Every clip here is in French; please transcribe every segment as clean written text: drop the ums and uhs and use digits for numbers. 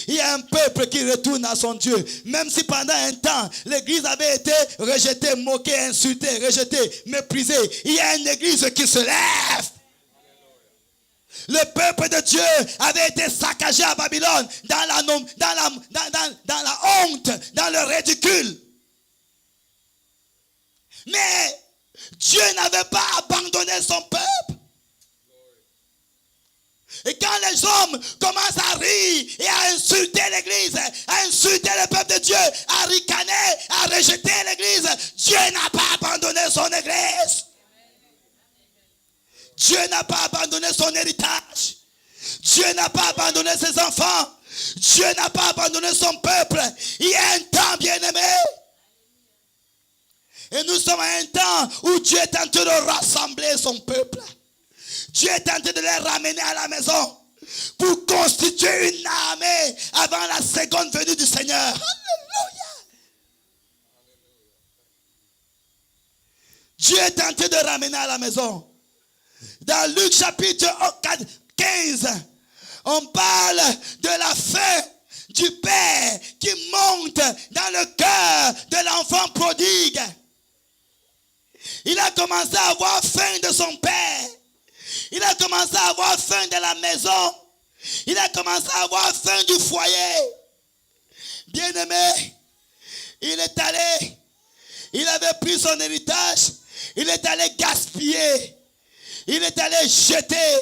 Il y a un peuple qui retourne à son Dieu. Même si pendant un temps, l'église avait été rejetée, moquée, insultée, rejetée, méprisée. Il y a une église qui se lève. Le peuple de Dieu avait été saccagé à Babylone dans la honte, dans le ridicule. Mais Dieu n'avait pas abandonné son peuple. Et quand les hommes commencent à rire et à insulter l'église, à insulter le peuple de Dieu, à ricaner, à rejeter l'église, Dieu n'a pas abandonné son église. Dieu n'a pas abandonné son héritage. Dieu n'a pas abandonné ses enfants. Dieu n'a pas abandonné son peuple. Il y a un temps, bien-aimé. Et nous sommes à un temps où Dieu est en train de rassembler son peuple. Dieu est en train de les ramener à la maison pour constituer une armée avant la seconde venue du Seigneur. Alléluia. Dieu est en train de ramener à la maison. Dans Luc chapitre 15, on parle de la faim du Père qui monte dans le cœur de l'enfant prodigue. Il a commencé à avoir faim de son Père. Il a commencé à avoir faim de la maison. Il a commencé à avoir faim du foyer. Bien-aimé, il est allé, il avait pris son héritage, il est allé gaspiller, il est allé jeter,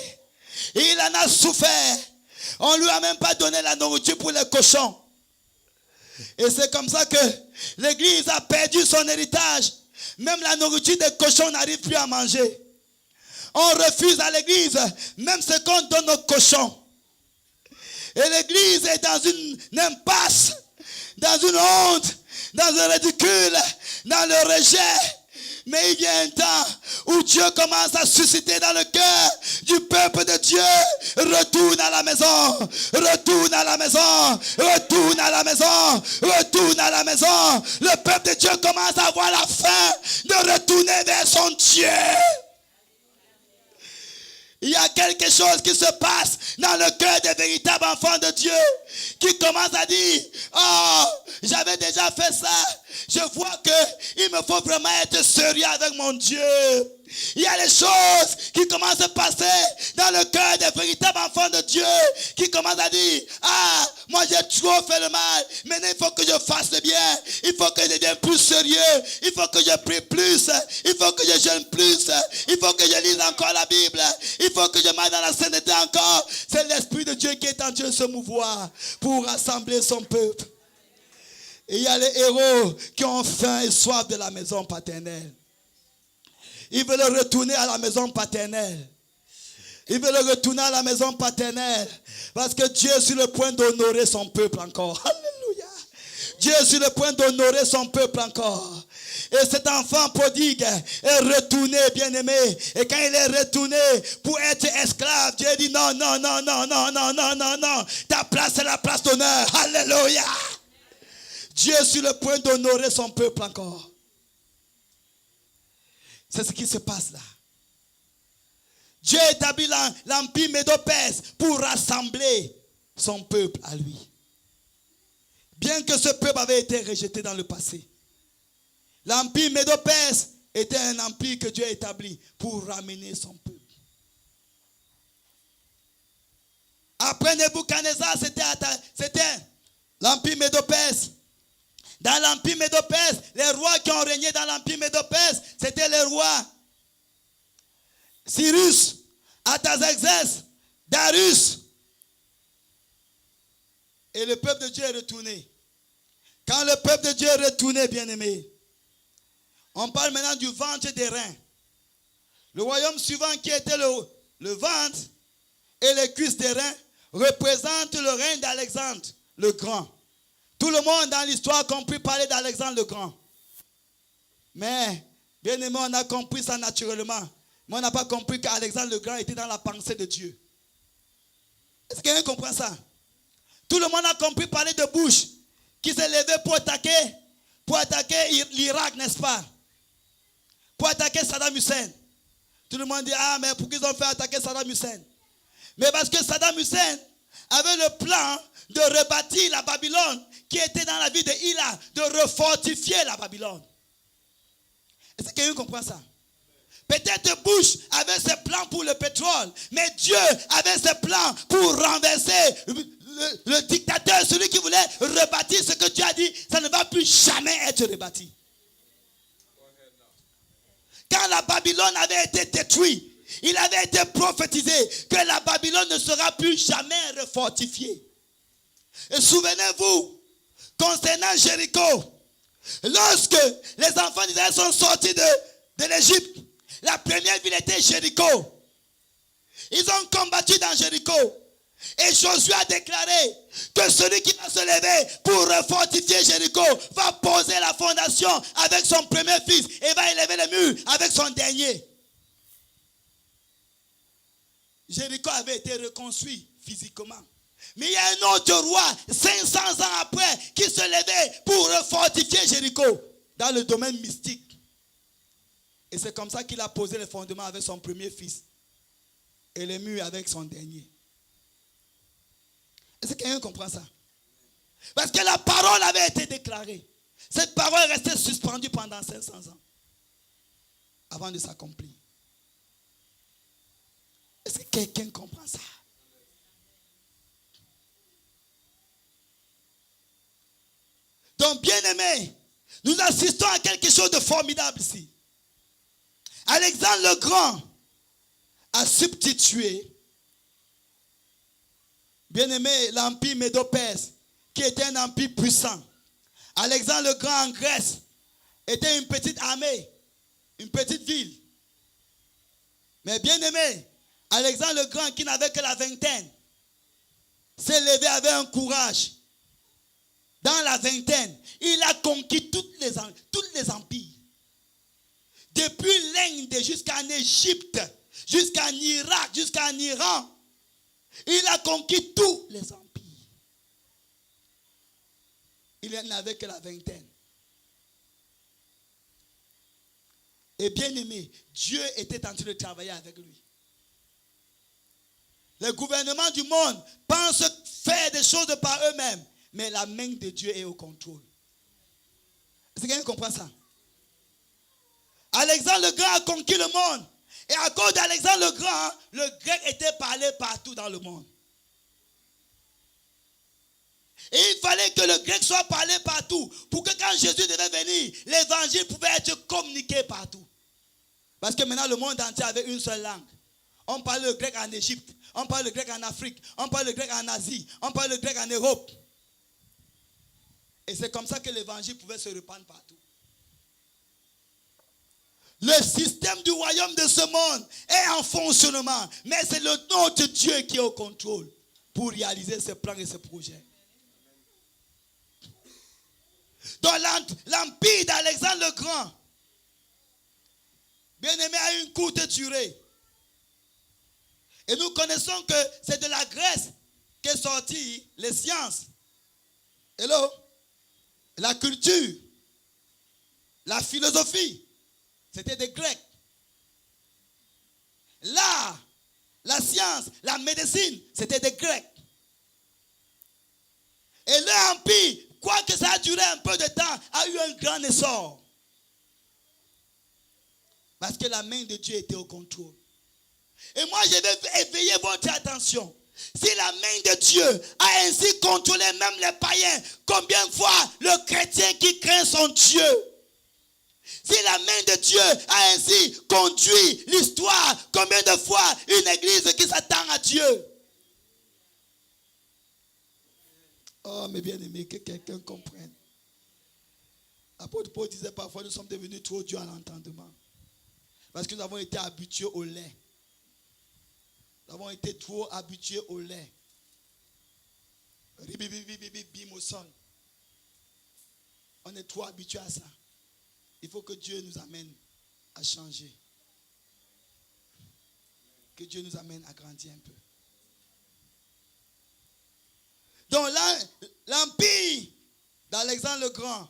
et il en a souffert. On ne lui a même pas donné la nourriture pour les cochons. Et c'est comme ça que l'église a perdu son héritage. Même la nourriture des cochons n'arrive plus à manger. On refuse à l'église même ce qu'on donne aux cochons. Et l'église est dans une impasse, dans une honte, dans un ridicule, dans le rejet. Mais il y a un temps où Dieu commence à susciter dans le cœur du peuple de Dieu. Retourne à la maison, retourne à la maison, retourne à la maison, retourne à la maison. Le peuple de Dieu commence à avoir la faim de retourner vers son Dieu. Il y a quelque chose qui se passe dans le cœur des véritables enfants de Dieu qui commencent à dire, oh, j'avais déjà fait ça. Je vois qu'il me faut vraiment être sérieux avec mon Dieu. Il y a des choses qui commencent à passer dans le cœur des véritables enfants de Dieu qui commencent à dire, ah, moi j'ai trop fait le mal, maintenant il faut que je fasse le bien, il faut que je devienne plus sérieux, il faut que je prie plus, il faut que je jeûne plus, il faut que je lise encore la Bible, il faut que je marche dans la sainteté encore. C'est l'Esprit de Dieu qui est en train de se mouvoir pour rassembler son peuple. Et il y a les héros qui ont faim et soif de la maison paternelle. Ils veulent retourner à la maison paternelle. Ils veulent retourner à la maison paternelle. Parce que Dieu est sur le point d'honorer son peuple encore. Alléluia. Dieu est sur le point d'honorer son peuple encore. Et cet enfant prodigue est retourné, bien-aimé. Et quand il est retourné pour être esclave, Dieu dit non, non, non, non, non, non, non, non, non. Ta place, c'est la place d'honneur. Alléluia. Dieu est sur le point d'honorer son peuple encore. C'est ce qui se passe là. Dieu établit l'empire médo-perse pour rassembler son peuple à lui. Bien que ce peuple avait été rejeté dans le passé. L'empire médo-perse était un empire que Dieu a établi pour ramener son peuple. Après Nebuchadnezzar, c'était l'empire médo-perse. Dans l'empire médo-perse, les rois qui ont régné dans l'empire médo-perse, c'était les rois Cyrus, Artaxerxès, Darius. Et le peuple de Dieu est retourné. Quand le peuple de Dieu est retourné, bien-aimé, on parle maintenant du ventre des reins. Le royaume suivant qui était le ventre et les cuisses des reins représente le règne d'Alexandre le Grand. Tout le monde dans l'histoire a compris parler d'Alexandre le Grand. Mais, bien aimé, on a compris ça naturellement. Mais on n'a pas compris qu'Alexandre le Grand était dans la pensée de Dieu. Est-ce que quelqu'un comprend ça? Tout le monde a compris parler de Bush, qui s'est levé pour attaquer l'Irak, n'est-ce pas? Pour attaquer Saddam Hussein. Tout le monde dit, ah, mais pourquoi ils ont fait attaquer Saddam Hussein? Mais parce que Saddam Hussein avait le plan de rebâtir la Babylone qui était dans la ville de Hila, de refortifier la Babylone. Est-ce que quelqu'un comprend ça? Peut-être Bush avait ses plans pour le pétrole, mais Dieu avait ses plans pour renverser le dictateur, celui qui voulait rebâtir ce que Dieu a dit, ça ne va plus jamais être rebâti. Quand la Babylone avait été détruite, il avait été prophétisé que la Babylone ne sera plus jamais refortifiée. Et souvenez-vous, concernant Jéricho, lorsque les enfants d'Israël sont sortis de l'Égypte, la première ville était Jéricho. Ils ont combattu dans Jéricho. Et Josué a déclaré que celui qui va se lever pour refortifier Jéricho va poser la fondation avec son premier fils et va élever les murs avec son dernier. Jéricho avait été reconstruit physiquement. Mais il y a un autre roi, 500 ans après, qui se levait pour refortifier Jéricho dans le domaine mystique. Et c'est comme ça qu'il a posé les fondements avec son premier fils et les murs avec son dernier. Est-ce que quelqu'un comprend ça? Parce que la parole avait été déclarée. Cette parole restait suspendue pendant 500 ans avant de s'accomplir. Est-ce que quelqu'un comprend ça? Donc, bien-aimés, nous assistons à quelque chose de formidable ici. Alexandre le Grand a substitué, bien-aimé, l'empire médo-perse, qui était un empire puissant. Alexandre le Grand en Grèce était une petite armée, une petite ville. Mais bien-aimé, Alexandre le Grand, qui n'avait que la vingtaine, s'est levé avec un courage. Dans la vingtaine, il a conquis tous les empires. Depuis l'Inde jusqu'en Égypte, jusqu'en Irak, jusqu'en Iran, il a conquis tous les empires. Il n'avait que la vingtaine. Et bien aimé, Dieu était en train de travailler avec lui. Les gouvernements du monde pensent faire des choses par eux-mêmes, mais la main de Dieu est au contrôle. Est-ce que quelqu'un comprend ça? Alexandre le Grand a conquis le monde. Et à cause d'Alexandre le Grand, le grec était parlé partout dans le monde. Et il fallait que le grec soit parlé partout pour que quand Jésus devait venir, l'évangile pouvait être communiqué partout. Parce que maintenant le monde entier avait une seule langue. On parle le grec en Égypte, on parle le grec en Afrique, on parle le grec en Asie, on parle le grec en Europe. Et c'est comme ça que l'évangile pouvait se répandre partout. Le système du royaume de ce monde est en fonctionnement, mais c'est le notre Dieu qui est au contrôle pour réaliser ses plans et ses projets. Dans l'empire d'Alexandre le Grand, bien-aimé, a une courte durée. Et nous connaissons que c'est de la Grèce qu'est sortie les sciences. Hello? La culture, la philosophie, c'était des Grecs. L'art, la science, la médecine, c'était des Grecs. Et leur empire, quoique ça a duré un peu de temps, a eu un grand essor. Parce que la main de Dieu était au contrôle. Et moi, je vais éveiller votre attention. Si la main de Dieu a ainsi contrôlé même les païens, combien de fois le chrétien qui craint son Dieu? Si la main de Dieu a ainsi conduit l'histoire, combien de fois une église qui s'attend à Dieu? Oh, mais bien aimé, que quelqu'un comprenne. L'apôtre Paul disait parfois, nous sommes devenus trop durs à l'entendement. Parce que nous avons été habitués au lait. Nous avons été trop habitués au lait. Bim au sol. On est trop habitués à ça. Il faut que Dieu nous amène à changer. Que Dieu nous amène à grandir un peu. Donc là, l'empire d'Alexandre le Grand,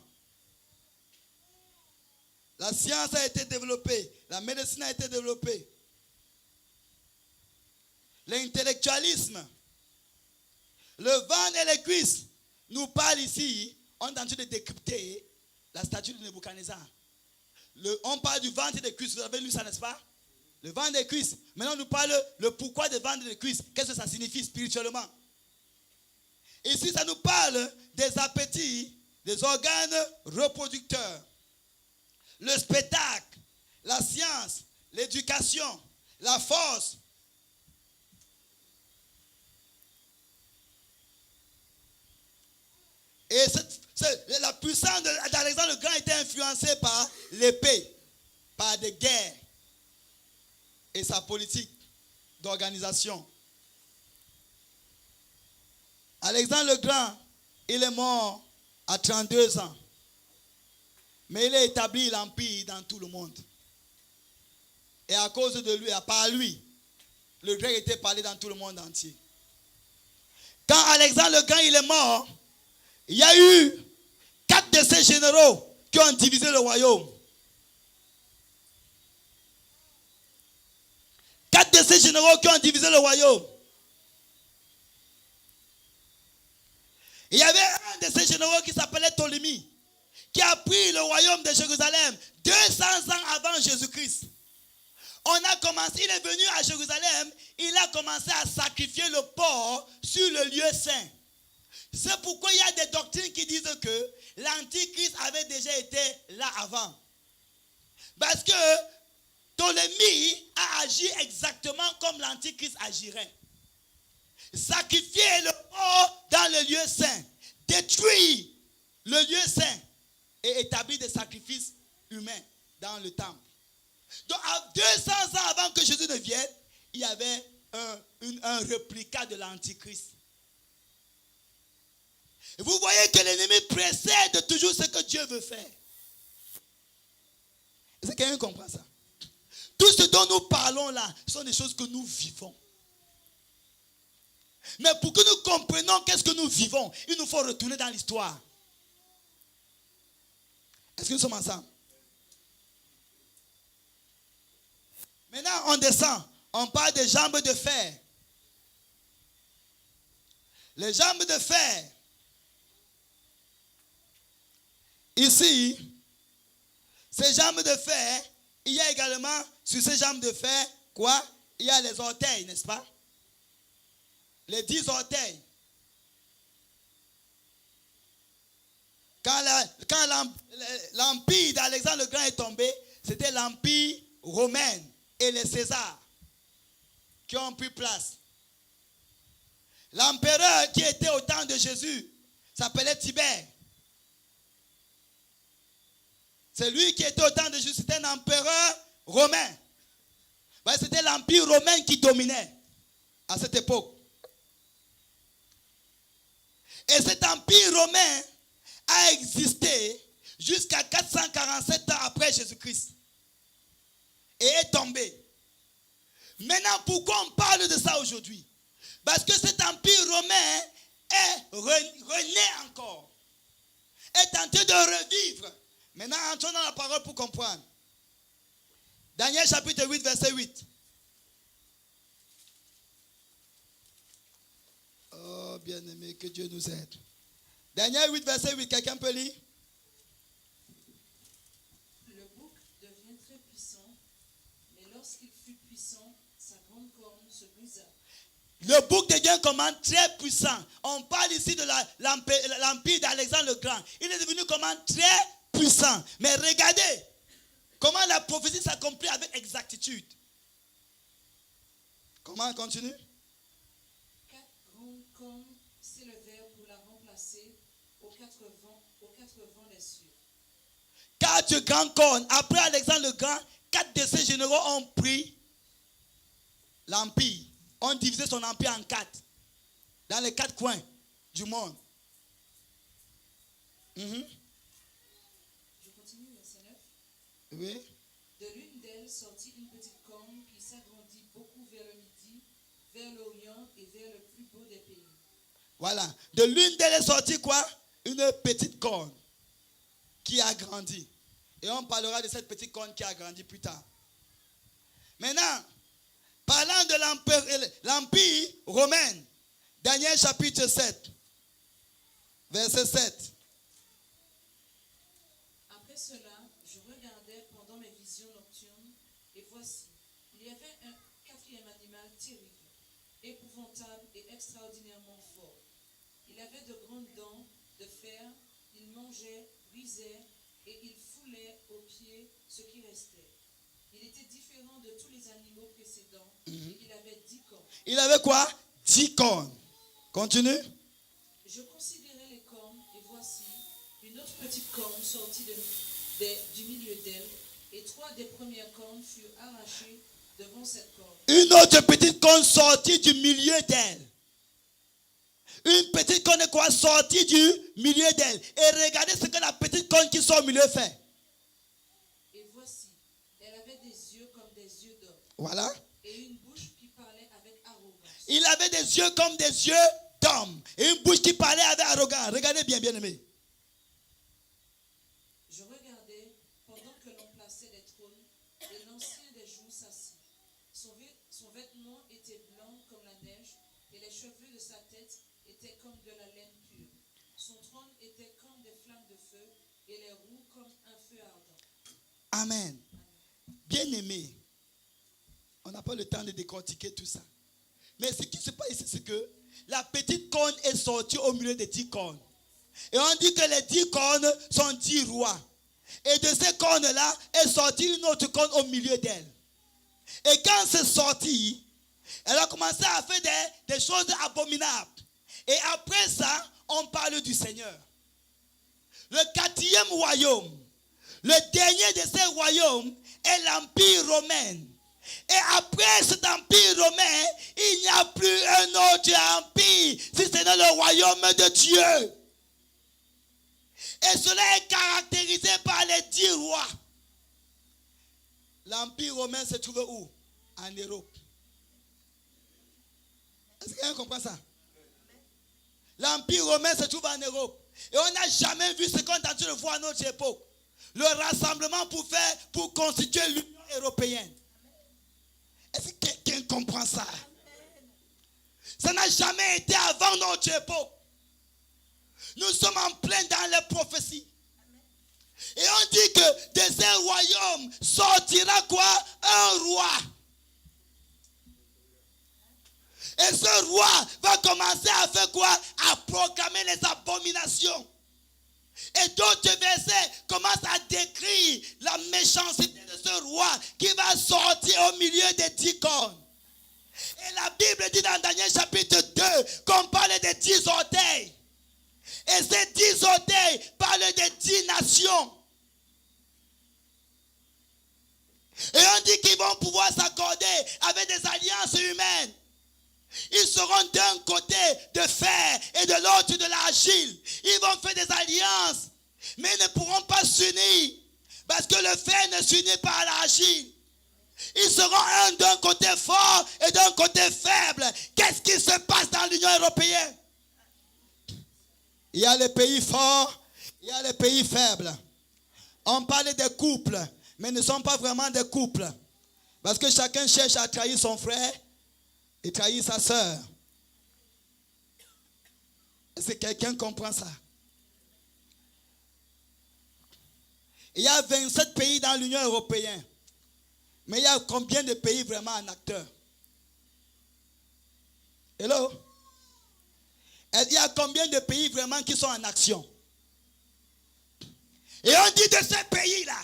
la science a été développée, la médecine a été développée. L'intellectualisme Le ventre et les cuisses nous parlent ici. On est en train de décrypter la statue de Nebuchadnezzar. On parle du ventre et des cuisses. Vous avez lu ça, n'est-ce pas? Le ventre et les cuisses. Maintenant, on nous parle le pourquoi des ventres et des cuisses. Qu'est-ce que ça signifie spirituellement? Ici, ça nous parle des appétits, des organes reproducteurs. Le spectacle, la science, l'éducation, la force. Et la puissance d'Alexandre le Grand était influencée par l'épée, par des guerres et sa politique d'organisation. Alexandre le Grand, il est mort à 32 ans. Mais il a établi l'empire dans tout le monde. Et à cause de lui, par lui, le grec était parlé dans tout le monde entier. Quand Alexandre le Grand il est mort, il y a eu 4 de ces généraux qui ont divisé le royaume. 4 de ces généraux qui ont divisé le royaume. Il y avait un de ces généraux qui s'appelait Ptolémée, qui a pris le royaume de Jérusalem 200 ans avant Jésus-Christ. Il est venu à Jérusalem, il a commencé à sacrifier le porc sur le lieu saint. C'est pourquoi il y a des doctrines qui disent que l'Antichrist avait déjà été là avant. Parce que Ptolémée a agi exactement comme l'Antichrist agirait. Sacrifier le porc dans le lieu saint, détruire le lieu saint et établir des sacrifices humains dans le temple. Donc, à 200 ans avant que Jésus ne vienne, il y avait un réplica de l'Antichrist. Vous voyez que l'ennemi précède toujours ce que Dieu veut faire. Est-ce que quelqu'un comprend ça? Tout ce dont nous parlons là sont des choses que nous vivons. Mais pour que nous comprenions qu'est-ce que nous vivons, il nous faut retourner dans l'histoire. Est-ce que nous sommes ensemble? Maintenant, on descend. On parle des jambes de fer. Les jambes de fer. Ici, ces jambes de fer, il y a également, sur ces jambes de fer, quoi? Il y a les orteils, n'est-ce pas? Les 10 orteils. Quand l'empire d'Alexandre le Grand est tombé, c'était l'empire romain et les Césars qui ont pris place. L'empereur qui était au temps de Jésus s'appelait Tibère. C'est lui qui était au temps de Jésus, c'était un empereur romain. C'était l'empire romain qui dominait à cette époque. Et cet empire romain a existé jusqu'à 447 ans après Jésus-Christ. Et est tombé. Maintenant, pourquoi on parle de ça aujourd'hui? Parce que cet empire romain est rené encore. Est tenté de revivre. Maintenant, entrons dans la parole pour comprendre. Daniel chapitre 8, verset 8. Oh, bien-aimé, que Dieu nous aide. Daniel 8, verset 8, quelqu'un peut lire? Le bouc devient très puissant, mais lorsqu'il fut puissant, sa grande corne se brisa. Le bouc devient comment? Très puissant. On parle ici de l'empire d'Alexandre le Grand. Il est devenu comment? Très puissant. Mais regardez comment la prophétie s'accomplit avec exactitude. Comment on continue? 4 grandes cornes s'élevèrent pour la remplacer aux quatre vents des cieux. 4 grandes cornes. Après Alexandre le Grand, 4 de ces généraux ont pris l'empire. Ont divisé son empire en 4. Dans les 4 coins du monde. Je continue, verset 9. Oui. De l'une d'elles sortit une petite corne qui s'agrandit beaucoup vers le midi, vers l'Orient et vers le plus beau des pays. Voilà. De l'une d'elles est sortie quoi? Une petite corne qui a grandi. Et on parlera de cette petite corne qui a grandi plus tard. Maintenant, parlant de l'empire romain, Daniel chapitre 7, verset 7. Après cela, je regardais pendant mes visions nocturnes, et voici, il y avait un quatrième animal terrible, épouvantable et extraordinairement fort. Il avait de grandes dents de fer, il mangeait, brisait, et il foulait aux pieds ce qui restait. Il était différent de tous les animaux précédents, et il avait 10 cornes. Il avait quoi? 10 cornes. Continue. Je considérais les cornes, et voici, une autre petite corne sortie du milieu d'elle, et 3 des premières cornes furent arrachées devant cette corne. Une autre petite corne sortie du milieu d'elle. Une petite corne est quoi? Sortie du milieu d'elle. Et regardez ce que la petite corne qui sort au milieu fait. Et voici, elle avait des yeux comme des yeux d'homme. Voilà. Et une bouche qui parlait avec arrogance. Il avait des yeux comme des yeux d'homme. Et une bouche qui parlait avec arrogance. Regardez bien, bien aimé. Je regardais pendant que l'on plaçait des trônes et l'ancien des jours s'assit. Son vêtement était blanc comme la neige et les cheveux de sa tête étaient comme de la laine pure. Son trône était comme des flammes de feu et les roues comme un feu ardent. Amen. Bien aimé. On n'a pas le temps de décortiquer tout ça. Mais ce qui se passe ici, c'est que la petite corne est sortie au milieu des 10 cornes. Et on dit que les 10 cornes sont 10 rois. Et de ces cornes-là est sortie une autre corne au milieu d'elle. Et quand c'est sorti, elle a commencé à faire des choses abominables. Et après ça, on parle du Seigneur. Le 4e royaume, le dernier de ces royaumes est l'Empire romain. Et après cet empire romain, il n'y a plus un autre empire, si ce n'est le royaume de Dieu. Et cela est caractérisé par les 10 rois. L'empire romain se trouve où? En Europe. Est-ce que quelqu'un comprend ça? L'empire romain se trouve en Europe. Et on n'a jamais vu ce qu'on est en train de voir à notre époque. Le rassemblement pour constituer l'Union européenne. Est-ce que quelqu'un comprend ça? Ça n'a jamais été avant notre époque. Nous sommes en plein dans les prophéties. Et on dit que de ces royaumes sortira quoi? Un roi. Et ce roi va commencer à faire quoi? À proclamer les abominations. Et d'autres versets commencent à décrire la méchanceté de ce roi qui va sortir au milieu des 10 cornes. Et la Bible dit dans Daniel chapitre 2 qu'on parle des 10 orteils. Et ces 10 orteils parlent des 10 nations. Et on dit qu'ils vont pouvoir s'accorder avec des alliances humaines. Ils seront d'un côté de fer et de l'autre de l'argile. Ils vont faire des alliances, mais ils ne pourront pas s'unir. Parce que le fer ne s'unit pas à l'argile. Ils seront un d'un côté fort et d'un côté faible. Qu'est-ce qui se passe dans l'Union européenne? Il y a les pays forts, il y a les pays faibles. On parle des couples, mais ne sont pas vraiment des couples. Parce que chacun cherche à trahir son frère et trahir sa sœur. Est-ce que quelqu'un comprend ça? Il y a 27 pays dans l'Union européenne. Mais il y a combien de pays vraiment en acteur? Hello? Il y a combien de pays vraiment qui sont en action? Et on dit de ces pays-là,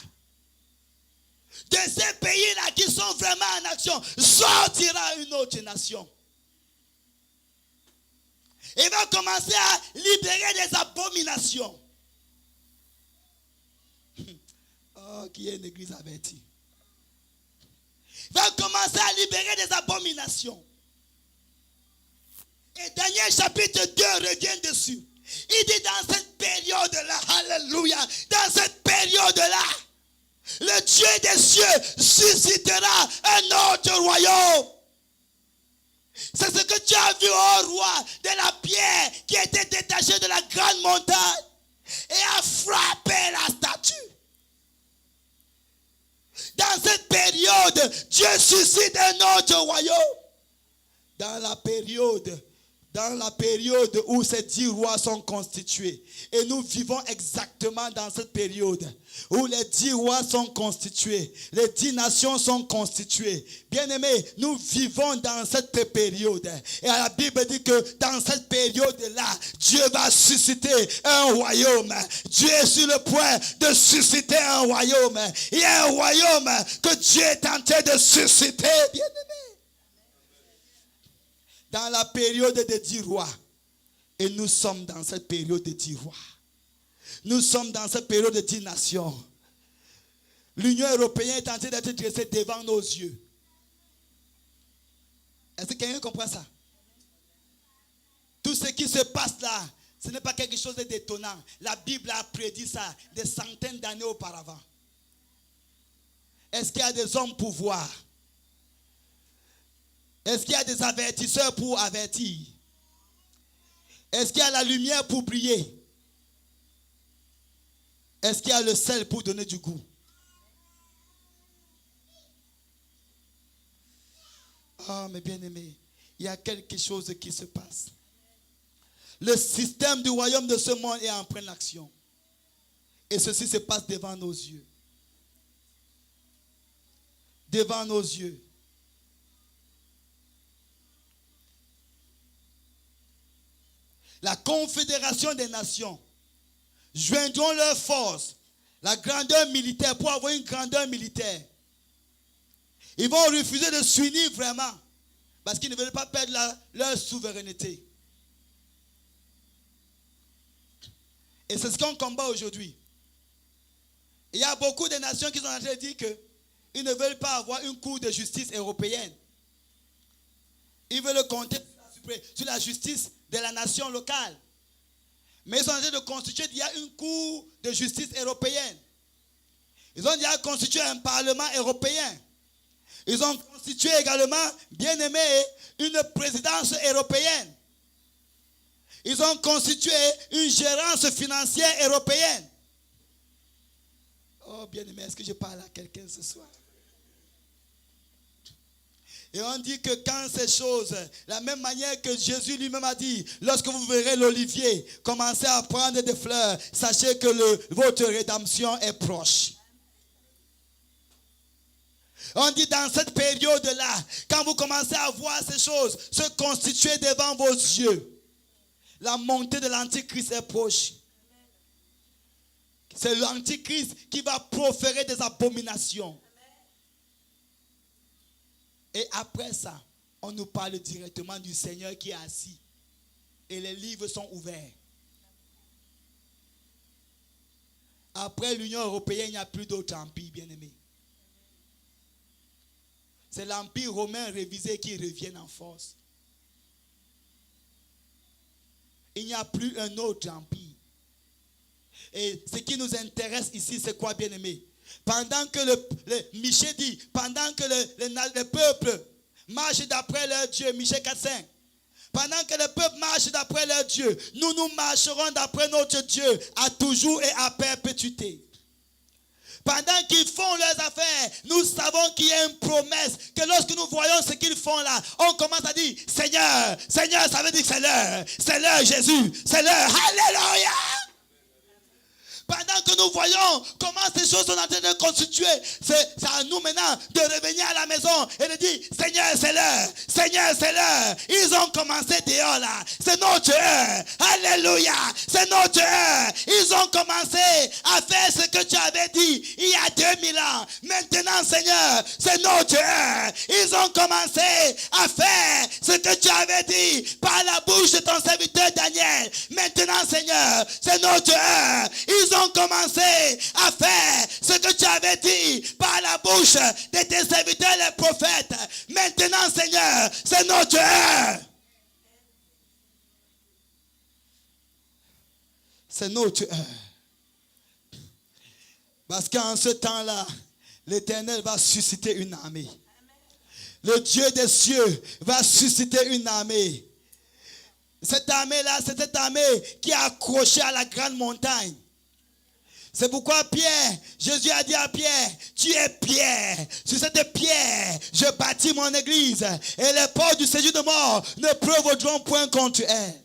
qui sont vraiment en action, sortira une autre nation. Il va commencer à libérer des abominations. Oh, qui est une église avertie. Il va commencer à libérer des abominations. Et Daniel chapitre 2 revient dessus. Il dit dans cette période-là, alléluia, dans cette période-là, le Dieu des cieux suscitera un autre royaume. C'est ce que tu as vu, ô roi, de la pierre qui était détachée de la grande montagne et a frappé la statue. Dans cette période, Dieu suscite un autre royaume. Dans la période dans la période où ces 10 rois sont constitués. Et nous vivons exactement dans cette période où les 10 rois sont constitués. Les 10 nations sont constituées. Bien-aimés, nous vivons dans cette période. Et la Bible dit que dans cette période-là, Dieu va susciter un royaume. Dieu est sur le point de susciter un royaume. Il y a un royaume que Dieu est en train de susciter. Bien-aimés. Dans la période des 10 rois. Et nous sommes dans cette période des 10 rois. Nous sommes dans cette période de 10 nations. L'Union européenne est en train d'être dressée devant nos yeux. Est-ce que quelqu'un comprend ça? Tout ce qui se passe là, ce n'est pas quelque chose de détonnant. La Bible a prédit ça des centaines d'années auparavant. Est-ce qu'il y a des hommes pour voir? Est-ce qu'il y a des avertisseurs pour avertir? Est-ce qu'il y a la lumière pour briller? Est-ce qu'il y a le sel pour donner du goût? Ah, mes bien-aimés, il y a quelque chose qui se passe. Le système du royaume de ce monde est en pleine action. Et ceci se passe devant nos yeux. Devant nos yeux. La confédération des nations joindront leurs forces, la grandeur militaire, pour avoir une grandeur militaire. Ils vont refuser de s'unir vraiment, parce qu'ils ne veulent pas perdre leur souveraineté. Et c'est ce qu'on combat aujourd'hui. Il y a beaucoup de nations qui sont en train de dire qu'ils ne veulent pas avoir une cour de justice européenne. Ils veulent compter sur la justice de la nation locale. Mais ils sont en train de constituer il y a une cour de justice européenne. Ils ont déjà constitué un parlement européen. Ils ont constitué également, bien aimé, une présidence européenne. Ils ont constitué une gérance financière européenne. Oh, bien aimé, est-ce que je parle à quelqu'un ce soir? Et on dit que quand ces choses, la même manière que Jésus lui-même a dit, lorsque vous verrez l'olivier commencer à prendre des fleurs, sachez que votre rédemption est proche. On dit dans cette période-là, quand vous commencez à voir ces choses se constituer devant vos yeux, la montée de l'Antichrist est proche. C'est l'Antichrist qui va proférer des abominations. Et après ça, on nous parle directement du Seigneur qui est assis. Et les livres sont ouverts. Après l'Union européenne, il n'y a plus d'autres empires, bien-aimés. C'est l'empire romain révisé qui revient en force. Il n'y a plus un autre empire. Et ce qui nous intéresse ici, c'est quoi, bien-aimés? Pendant que Michée dit, pendant que le peuple marche d'après leur Dieu, Michée 4,5, pendant que le peuple marche d'après leur Dieu, nous marcherons d'après notre Dieu à toujours et à perpétuité. Pendant qu'ils font leurs affaires, nous savons qu'il y a une promesse, que lorsque nous voyons ce qu'ils font là, on commence à dire, Seigneur, Seigneur, ça veut dire que c'est l'heure Jésus, c'est l'heure, alléluia. Pendant que nous voyons comment ces choses sont en train de constituer, c'est à nous maintenant de revenir à la maison et de dire, Seigneur, c'est l'heure, Seigneur, c'est l'heure. Ils ont commencé dehors là, c'est notre heure, alléluia, c'est notre heure. Ils ont commencé à faire ce que tu avais dit il y a 2000 ans. Maintenant, Seigneur, c'est notre heure. Ils ont commencé à faire ce que tu avais dit par la bouche de ton serviteur Daniel. Maintenant, Seigneur, c'est notre heure. Ils ont commencé à faire ce que tu avais dit par la bouche de tes serviteurs les prophètes. Maintenant, Seigneur, c'est notre heure. C'est notre heure. Parce qu'en ce temps-là, l'Éternel va susciter une armée. Le Dieu des cieux va susciter une armée. Cette armée-là, c'est cette armée qui est accrochée à la grande montagne. C'est pourquoi Pierre, Jésus a dit à Pierre, tu es pierre. Sur cette pierre, je bâtis mon église. Et les portes du séjour de mort ne prévaudront point contre elle.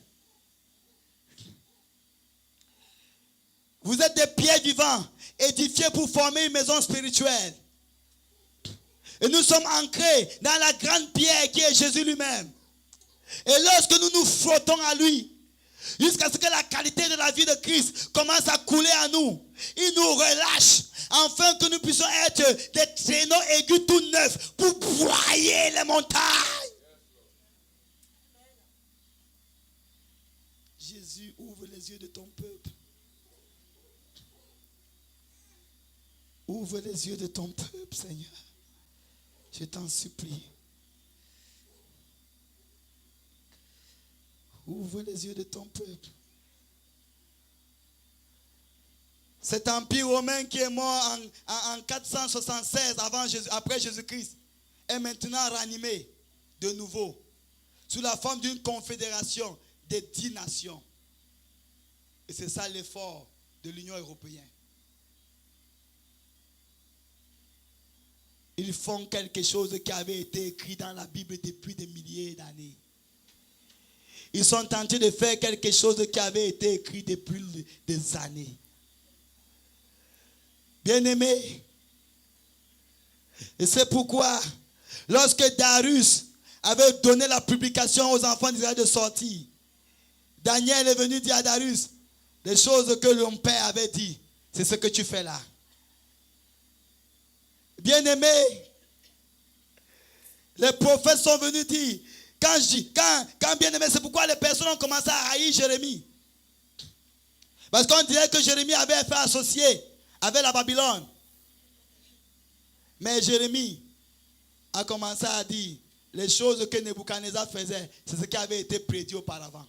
Vous êtes des pierres vivantes, édifiées pour former une maison spirituelle. Et nous sommes ancrés dans la grande pierre qui est Jésus lui-même. Et lorsque nous nous frottons à lui, jusqu'à ce que la qualité de la vie de Christ commence à couler à nous, il nous relâche, afin que nous puissions être des traîneaux aigus tout neufs pour broyer les montagnes. Jésus, ouvre les yeux de ton peuple. Ouvre les yeux de ton peuple, Seigneur. Je t'en supplie. Ouvre les yeux de ton peuple. Cet empire romain qui est mort en 476 après Jésus-Christ est maintenant ranimé de nouveau sous la forme d'une confédération des 10 nations. Et c'est ça l'effort de l'Union européenne. Ils font quelque chose qui avait été écrit dans la Bible depuis des milliers d'années. Ils sont tentés de faire quelque chose qui avait été écrit depuis des années. Bien-aimés, et c'est pourquoi, lorsque Darius avait donné la publication aux enfants d'Israël de sortir, Daniel est venu dire à Darius des choses que mon père avait dit. C'est ce que tu fais là. Bien-aimés, les prophètes sont venus dire, quand bien-aimé, c'est pourquoi les personnes ont commencé à haïr Jérémie. Parce qu'on dirait que Jérémie avait fait associer avec la Babylone. Mais Jérémie a commencé à dire les choses que Nebuchadnezzar faisait, c'est ce qui avait été prédit auparavant.